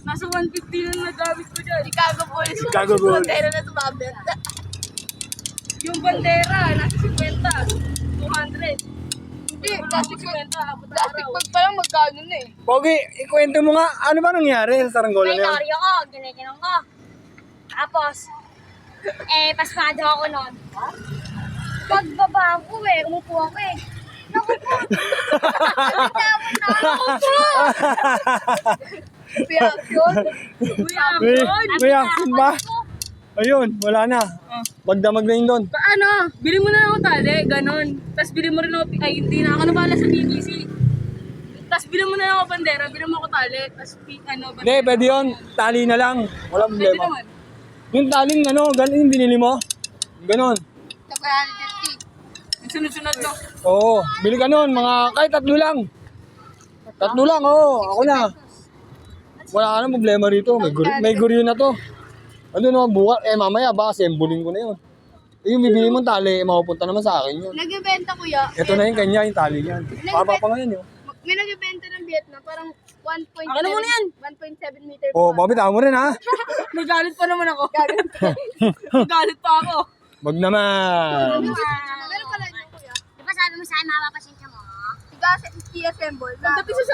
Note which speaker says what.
Speaker 1: Nasa 150 na nagamit ko dyan.
Speaker 2: Chicago Bulls.
Speaker 3: Chicago Bulls.
Speaker 2: Pero na tumabit.
Speaker 1: Yung bandera, nasa 50. 200.
Speaker 2: Hindi, plastic bag.
Speaker 1: 50,
Speaker 2: Plastic bag pa lang magkano na eh.
Speaker 3: Pogi, ikwento mo nga, ano ba nangyari sa saranggola
Speaker 4: May
Speaker 3: na yun?
Speaker 4: naryo ko, giniginom ko. Tapos, pasmado ako nun. Pagbaba ko umupo ako Naku po! Nagtawag na ako.
Speaker 2: Reaction.
Speaker 3: May action ba? Ayun, wala na. Magdamag na yun doon.
Speaker 1: Ano, bili mo na lang ako tali, ganon. Tapos bili mo rin ako, ay hindi na ako nabala sa BBC. Tapos bili mo na lang ako bandera, bili mo ako tali, tapos bandera.
Speaker 3: Hindi, pwede yun. Tali na lang. Wala
Speaker 1: Pwede
Speaker 3: problema.
Speaker 1: naman.
Speaker 3: Yung taling ano, ganon yung binili mo? Ganon.
Speaker 2: Sa 150.
Speaker 1: Yung sunod-sunod lang.
Speaker 3: Oo, bili ka nun, mga kahit 3 lang. 3 lang, oo, ako na. Wala ka na problema rito, may guryo na to. Ano no, bukas, mamaya baka sembulin ko na yun. Yung bibili mong tali, mapupunta naman sa akin yun.
Speaker 2: Nagbebenta kuya.
Speaker 3: Ito na yung kanya, yung tali niyan. Papa pa ngayon yun.
Speaker 2: May nagbebenta ng Vietnam, parang 1.7
Speaker 1: Akin na muna yan.
Speaker 2: 1.7 meter.
Speaker 3: Oh, babitaw mo rin ha.
Speaker 1: Nagalit pa naman ako. Nagalit pa ako.
Speaker 3: Wag naman.
Speaker 2: Meron pala yun kuya.
Speaker 4: Di ba sabi mo sa akin, mapapasensya mo?
Speaker 2: Tiga assemble na
Speaker 1: Pagdating sa